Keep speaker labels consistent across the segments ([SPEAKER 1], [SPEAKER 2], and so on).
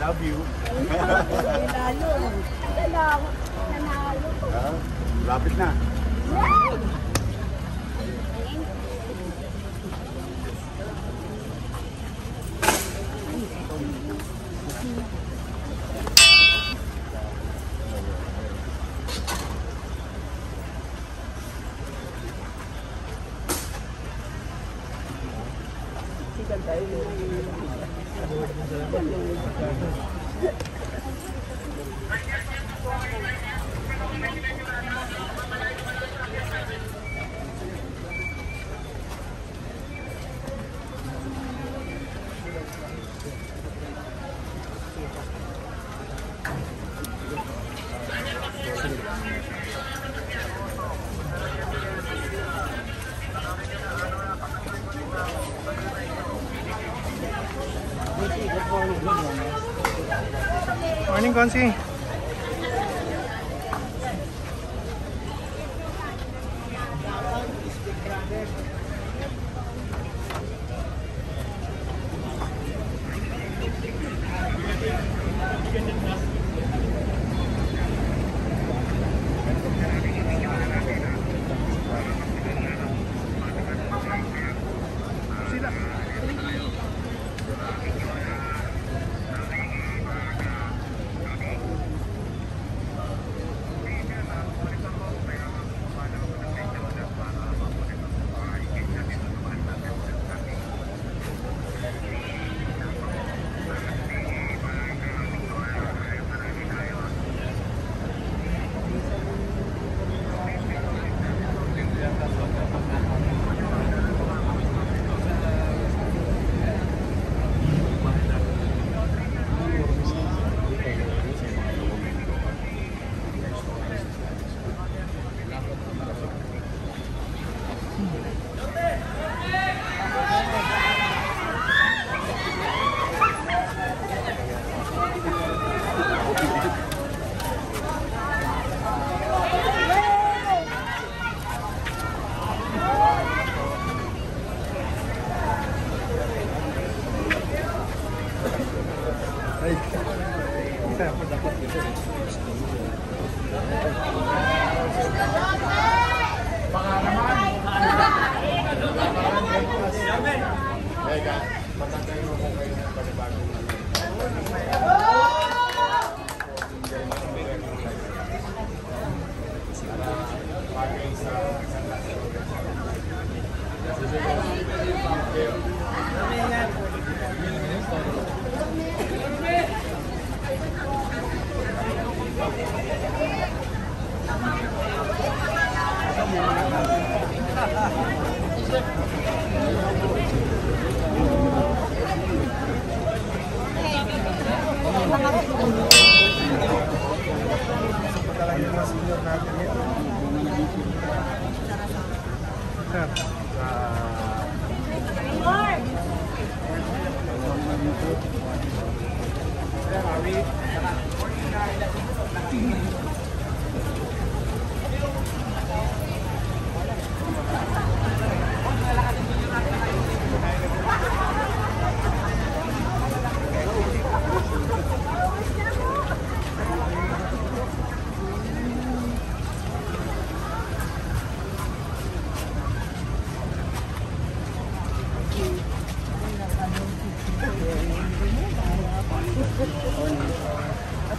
[SPEAKER 1] love you.
[SPEAKER 2] Nanalo. Nanalo.
[SPEAKER 1] Lapit na.
[SPEAKER 3] Morning, Konsi.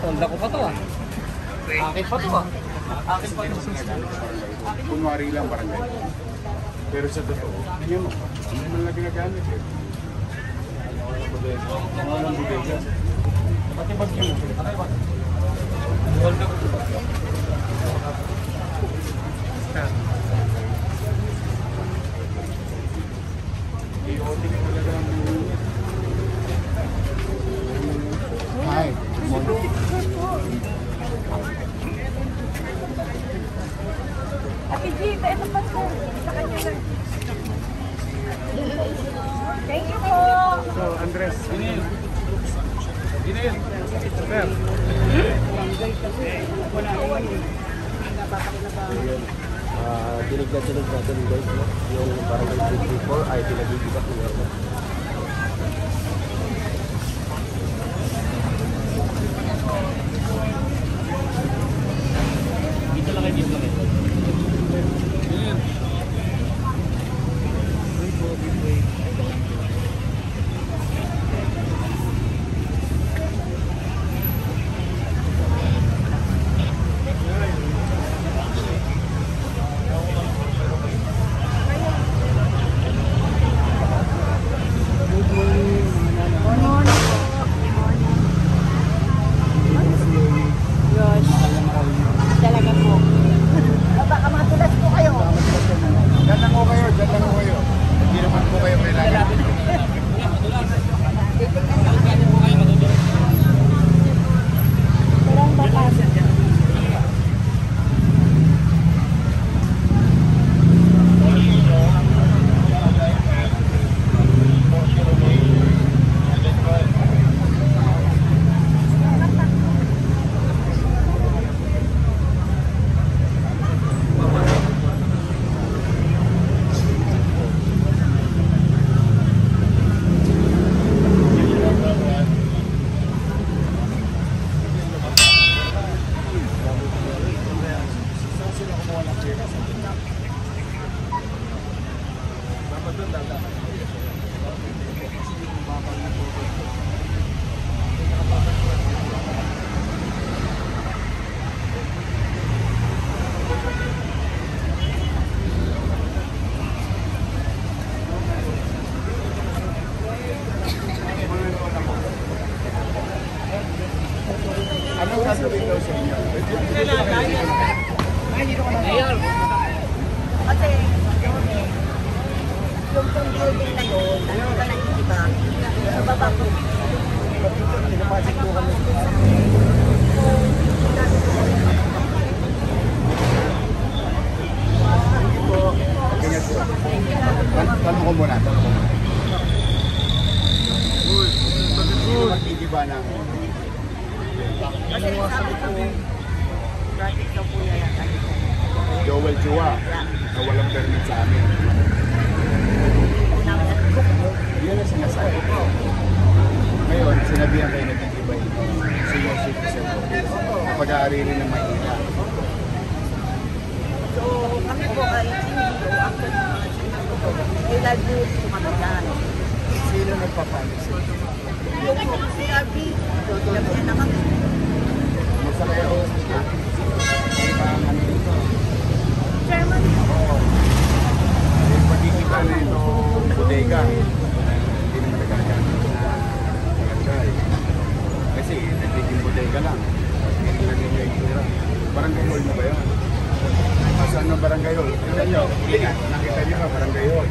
[SPEAKER 4] Tonda ko pa to ah. Akin pa to ah. Akin pa to.
[SPEAKER 1] Kunwari lang barangay. Pero sa totoo, yun mo. Hindi man lang ginagamit eh. Mga lang bodega. Pati bag yun. Iyoting talaga ang hi.
[SPEAKER 2] Ate Gita, ito pa po. Sa kanya lang. Thank you po.
[SPEAKER 3] So, Andres.
[SPEAKER 1] Ginil. Ginil.
[SPEAKER 3] Sir.
[SPEAKER 5] Dinig natin guys, no? Yung barangay 334 ay pinag-iiba ko
[SPEAKER 1] Anong gagawin daw sa inyo?
[SPEAKER 4] Mayor,
[SPEAKER 2] Kasi, yung pong building na yun, ano ka na yung iba, sa baba po.
[SPEAKER 1] Ganyan po. Tanong ko muna. Magkikiba na ako.
[SPEAKER 2] Kasi sabi ko, project daw po yan.
[SPEAKER 1] Joel Chua na walang permit sa amin. Yan ang sinasabi ko. Ngayon, sinabihan kayo nagkikiba ito. Senior citizen ko. Pag-aari rin ng Maynila.
[SPEAKER 2] So, kami po ay hindi ko, actually mga sinabi ko, ilag po kami dyan.
[SPEAKER 1] Sino nagpapalis?
[SPEAKER 2] Yung po, CRP, labihan na kami.
[SPEAKER 1] Musta kayo? Ano dito?
[SPEAKER 2] Chairman,
[SPEAKER 1] Yung pagkikita na ito, bodega. Hindi naman nagagamit na barangay. Kasi nagiging bodega lang. Hindi naging may itsura. Barangay hall mo ba yun? Saan ng barangay hall? Tignan nyo. Nakita nyo ba barangay hall?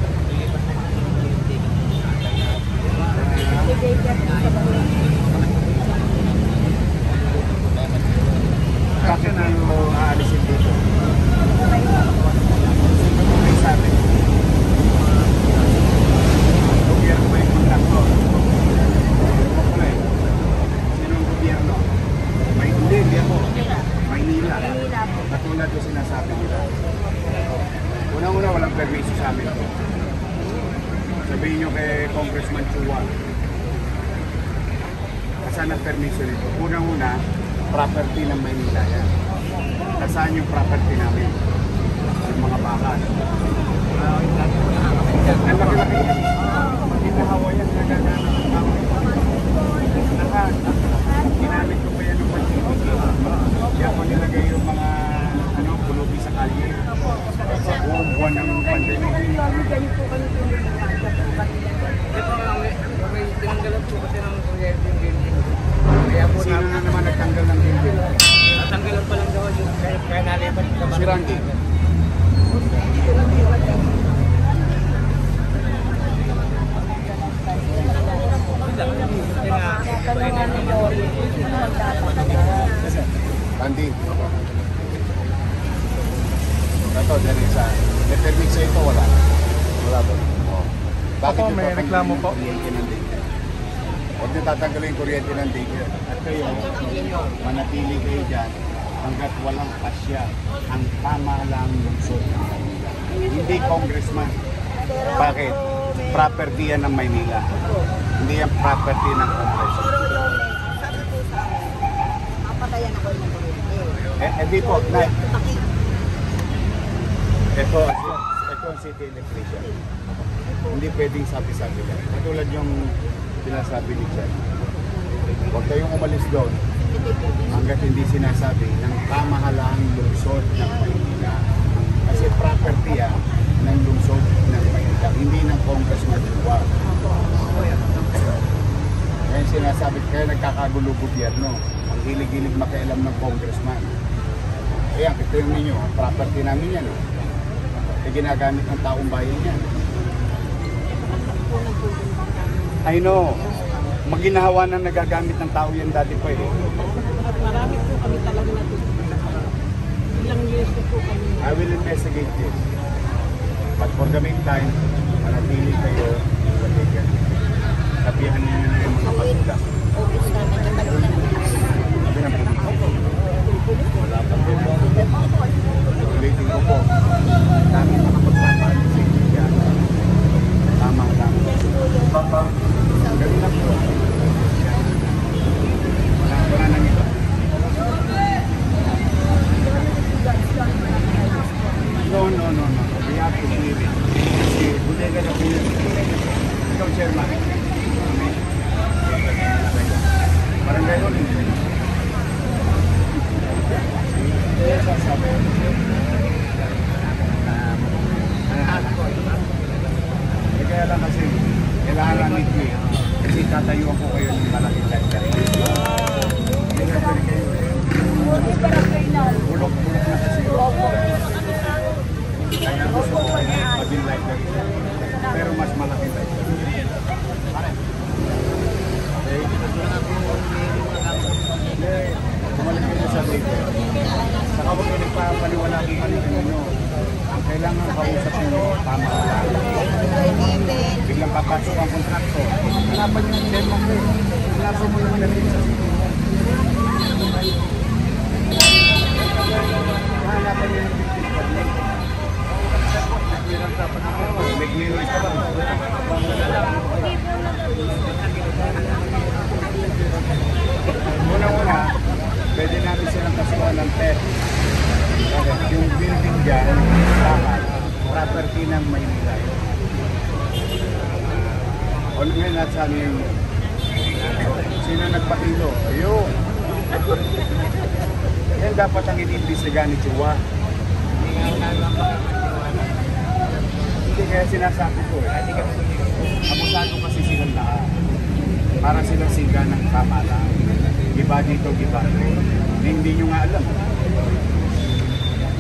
[SPEAKER 1] Bakit na aalisin dito? May sabi. Gobyerno ba yung kontraktor? Sinong gobyerno? Hindi ako. Maynila. Katulad yung sinasabi nila. Unang-una walang permiso sa amin to. Sabihin nyo kay Congressman Chua. Saan ang permiso nito? Unang-una, property ng Maynila yan. Saan yung property namin? Yung mga bakal. Ang laki-laki yan. Hindi hawa yan. Lahat. Ginamit ko pa yan ng pag-ibig. Kaya ako nilagay yung mga pulubi sa kalye. Sa buong buwan ng pandemic.
[SPEAKER 4] ito may tinanggalan po kasi ng kuryente yung building. Kaya po
[SPEAKER 1] Sino na naman nagtanggal ng building?
[SPEAKER 4] natanggalan pa lang daw yung kaya nalipat ka ba?
[SPEAKER 1] Si Randy. Randy. Ito, Janisa. May permit sa ito, wala. Wala ba? Oh.
[SPEAKER 3] Ako,
[SPEAKER 1] yung
[SPEAKER 3] may
[SPEAKER 1] tatanggalin
[SPEAKER 3] reklamo
[SPEAKER 1] yung
[SPEAKER 3] po.
[SPEAKER 1] kuryente ng daycare? Huwag niyo tatanggalin yung kuryente ng daycare. At kayo, manatili kayo dyan hanggat walang pasya ang pamahalang lungsod ng Maynila. Hindi congressman. Bakit? Property yan ng Maynila. Hindi yan property ng Congress.
[SPEAKER 2] pero yung sabi ko sa mapatayan ako ng kuryente.
[SPEAKER 1] Di po, na,
[SPEAKER 2] Bakit?
[SPEAKER 1] ito ang city electrician. Hindi pwedeng sabi-sabi lang. Katulad yung sinasabi ni Chen. Huwag kayong umalis doon hanggat hindi sinasabi ng pamahalaang lungsod ng Maynila. Kasi property yan ng lungsod ng Maynila, hindi ng Congressman Chua. Kaya sinasabi, kaya nagkakagulo gobyerno. Ang hilig-hilig makialam ng congressman. Kaya ito yung ninyo, property namin yan. Ginagamit ng taong bayan yan. I know. Maginahawa na nagagamit ng tao yan dati pa eh.
[SPEAKER 2] Marami po kami talaga natutunan. Ilang years na po kami.
[SPEAKER 1] I will investigate this. But for the meantime, manatili kayo sa legal. Sabihan niyo na yung mga pagkuda.
[SPEAKER 2] Okay, namin ang talunan ng
[SPEAKER 1] Sabi ng pulis. Wala pa po. Ulitin ko po. Dami makapagpapaan sa inyo dyan. Tama lang. Gabi na po. Wala nang iba. No. We have to clear it. Kasi bodega na po yun. Ikaw, chairman. nagkaroon ng PEP. Bakit? Yung building dyan, bakal, property ng Maynila yun. O ngayon at sa amin, sino nagpakilo? Ayun. Yan dapat ang iniimbestigahan ni Chua. Hindi kaya sinasabi ko eh. Abusado kasi silang lahat. Para silang siga ng tama lang. Giba dito, giba doon. Hindi nyo nga alam.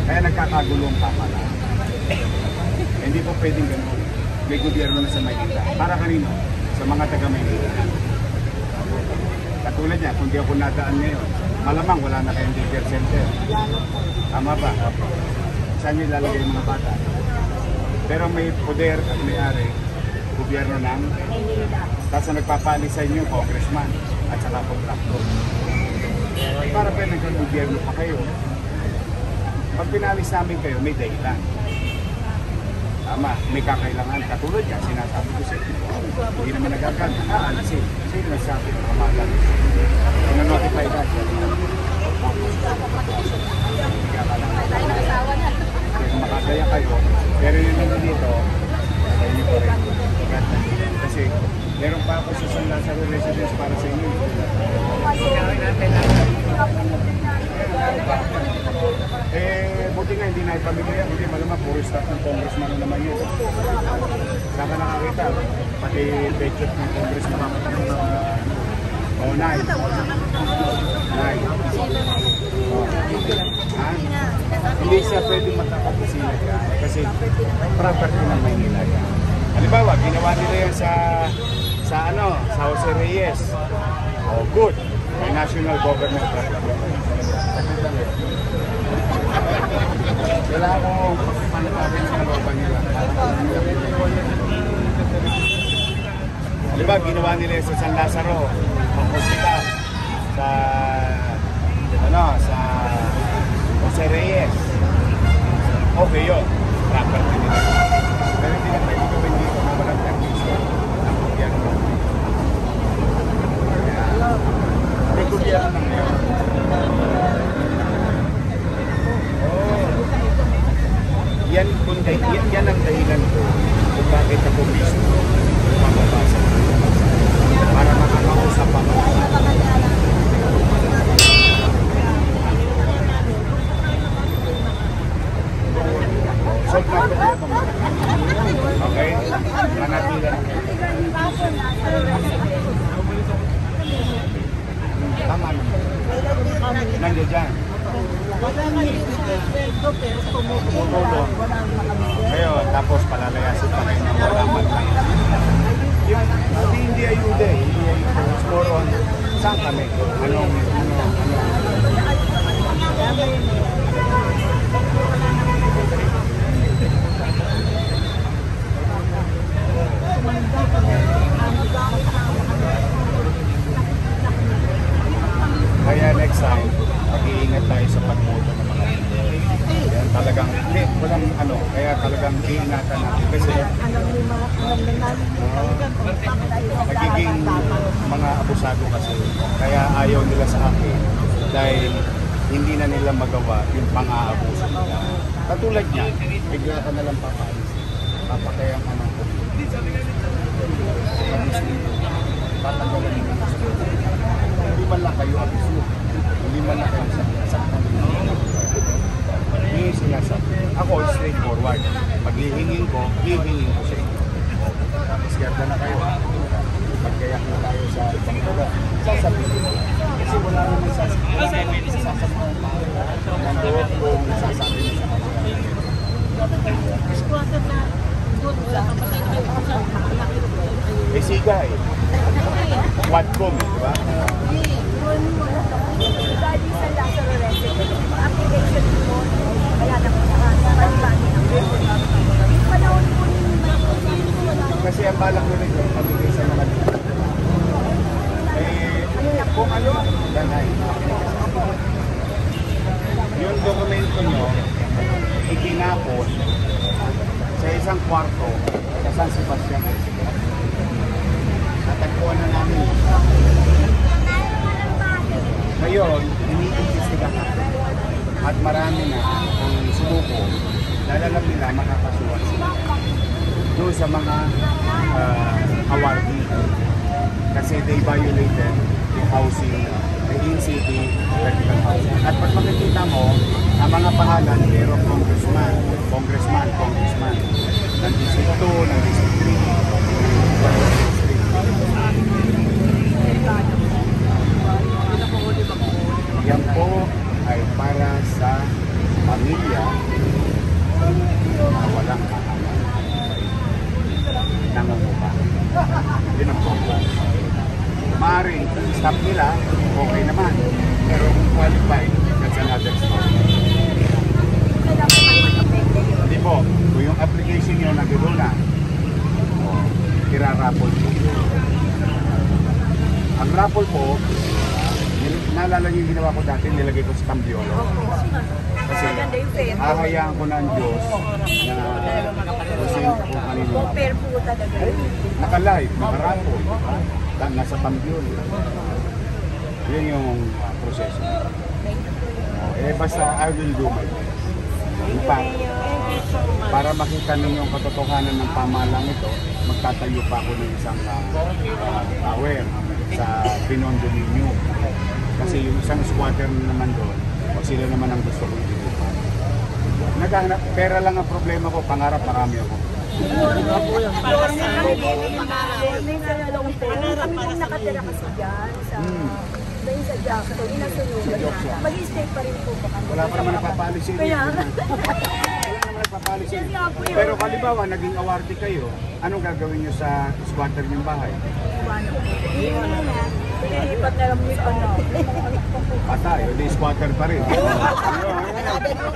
[SPEAKER 1] Kaya nagkakagulo ang tama lang. Hindi po pwedeng gano'n. May gobyerno na sa Maynila. Para kanino? Sa mga taga Maynila. Katulad niya, kung di ako nadaan ngayon, malamang wala na kayong daycare center. Tama ba? Saan nyo ilalagay yung mga bata? Pero may poder at may-ari, gobyerno ng tapos nagpapalis sa inyo, congressman at saka contractor. Para pa nagka-gobyerno pa kayo. Pag pinalis namin kayo, may dahilan. Tama, may kakailangan. Katulad yan, sinasabi ko sa inyo. Hindi naman nagaganda. Alisin. Sino nagsabi ng kamalan? Kung-notify ka siya. Kung makasaya kayo, pero yun naman dito, sa inyo ko rin. Kasi meron pa ako sa San Lazaro residence para sa inyo. Buti nga hindi na ipamigay. Hindi malamang puro staff ng congressman naman yun. Saka nakakita, pati budget ng congressman. Nine. Hindi siya pwede magkakapisina ka kasi property ng Maynila yan. Halimbawa, ginawa nila yan sa Jose Reyes. Oh, good. May national government property. Wala akong panatawin sa looban nila. Halimbawa, ginawa nila sa San Lazaro, ang hospital, sa Jose Reyes. Okay yun. Property nila. Pero hindi na tayo gawin dito na walang permiso ng gobyerno. May gobyerno na ngayon. Yan ang dahilan ko kung bakit ako mismo mababasa. Para makakausap ako. Solve na problema mo. Okay? Manatilan. Tama na. Nandiyo dyan. Tumutulong. Ngayon, tapos palalayasin pa kayo ng malaman lang. Hindi ayuda eh. Hindi ayuda. It's more on, saan kami? Anong. Kaya next time, mag-iingat tayo sa pagboto ng mga hindi. Yan talagang, kaya talagang iingatan natin. Kasi nagiging mga abusado kasi. Kaya ayaw nila sa akin dahil hindi na nila magawa yung pang-aabuso nila. Katulad niya, bigla ka nalang papaalis. Papakayang ka ng COVID. Tatanggalan nila. Hindi man lang kayo abuso. Hindi man lang kayo sa hindi sinasabi. Ako, straightforward. Pag hihingin ko sa inyo. Tapos garda na kayo. Pagkayak na tayo sa ibang lugar. Sasabihin ko. Kasi wala naman sasabihin. Nandun kung sasabihin sa mga. Eh, siga eh. Quadcom, di ba?
[SPEAKER 2] Galing sa Lazaro residence, application mo, wala na po panahon po
[SPEAKER 1] kasi ang balak ko rin yung pamigay sa mga dito. Kung ano, danay. Yung dokumento nyo, itinapon sa isang kwarto sa San Sebastian. Natagpuan na namin. Ngayon, iniimbestiga ka. at marami na ang sumuko dahil alam nila makakasuhan sila doon sa mga awardee kasi they violated the housing, the in-city vertical housing. At pag makikita mo, ang mga pangalan, mayroong congressman, ng District 2, ng District 3. Yan po ay para sa pamilya na walang kahalan. Nangungupa. Yun ang problem. Maaaring stop nila, okay naman. Pero kung qualified, that's another story. Hindi po, kung yung application nyo nag-doon na, irarapol po. Ang rapol po, naalala niyo yung ginawa ko dati, nilagay ko sa kambyolo. Kasi hahayaan ko na ang Diyos na kasi kung kanino.
[SPEAKER 2] Compare po talaga.
[SPEAKER 1] Naka-live, naka-rapol, nasa kambyolo. Yun yung proseso. Basta I will do my best. In fact, para makita ninyo ang katotohanan ng pamalang ito, magtatayo pa ako ng isang tower sa Binondo ninyo. Kasi yung isang squatter naman doon, o sila naman ang gusto kong ilipan. Naghahanap, pera lang ang problema ko, pangarap marami ako.
[SPEAKER 2] Kami nakatira kasi dyan sa Jackson, inasunod na. Mag-stay pa rin po ba kami?
[SPEAKER 1] Wala pa naman napapaalis yun. Wala naman napapaalis yun. Pero halimbawa, naging awardee kayo, anong gagawin nyo sa squatter niyong bahay?
[SPEAKER 2] Ilipat na lang yung ano.
[SPEAKER 1] Patay, o di squatter pa rin.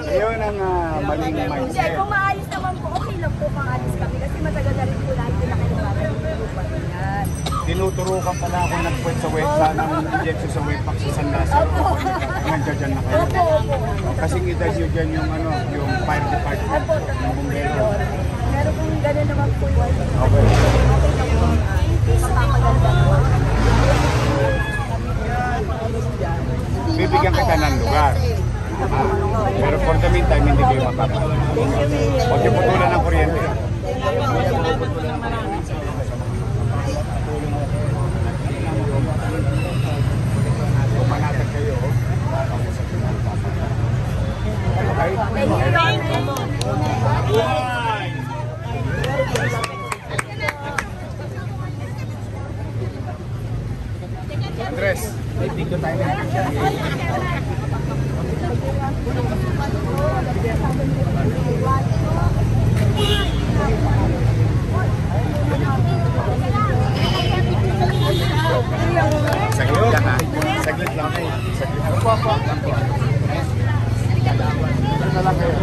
[SPEAKER 1] Yun ang maling
[SPEAKER 2] Hindi,
[SPEAKER 1] mindset.
[SPEAKER 2] kung maayos naman po, okay lang po maalis kami. Kasi matagal na rin po natin pinakailangan ng lupa yan.
[SPEAKER 1] Tinuturukan pala ako nagpuwet sa web ng injection sa webpack sa San Lazaro. Nandiyan dyan na kayo. Kasi edad nyo dyan yung, yung fire department. Yung bumbero.
[SPEAKER 2] Meron kong gano'n naman po yun.
[SPEAKER 1] Okay.
[SPEAKER 2] Mapapaganda naman.
[SPEAKER 1] Bibigyan kita ng lugar. Pero for the meantime, hindi kayo matapos. Huwag yung putulan ng kuryente. Pumanatag kayo. Andres, dito tayo na. Saglit lang ha. Saglit lang. Saglit lang. Ano lang kayo?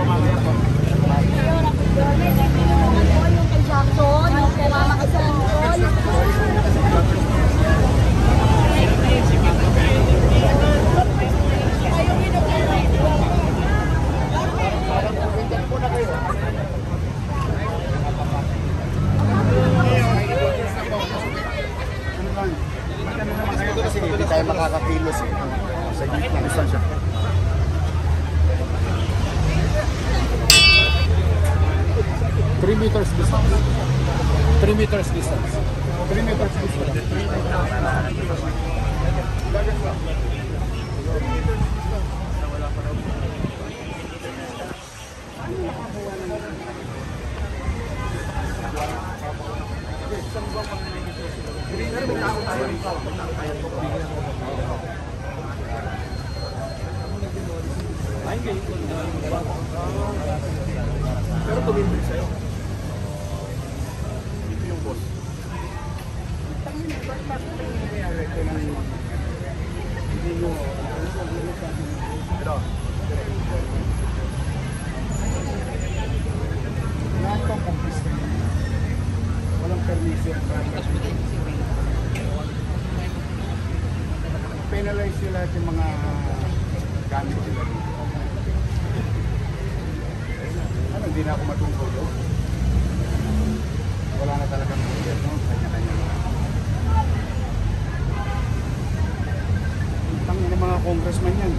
[SPEAKER 2] Yung kay Jackson, yung kumama kay Jackson.
[SPEAKER 1] Kasi hindi tayo makakakilos eh. Saglit lang. Saan siya?
[SPEAKER 5] Three meters distance. 3 meters distance.
[SPEAKER 1] 3 meters distance.
[SPEAKER 5] Pero tumindin sa'yo.
[SPEAKER 1] Yung boss. Ito. Lahat ng kumpis na yun. Walang permission. Penalize nila lahat yung mga gamit nila dito. Ano, hindi na ako matungkol doon. Wala na talagang no? Kanya-kanya. Tangin ng mga congressman yan.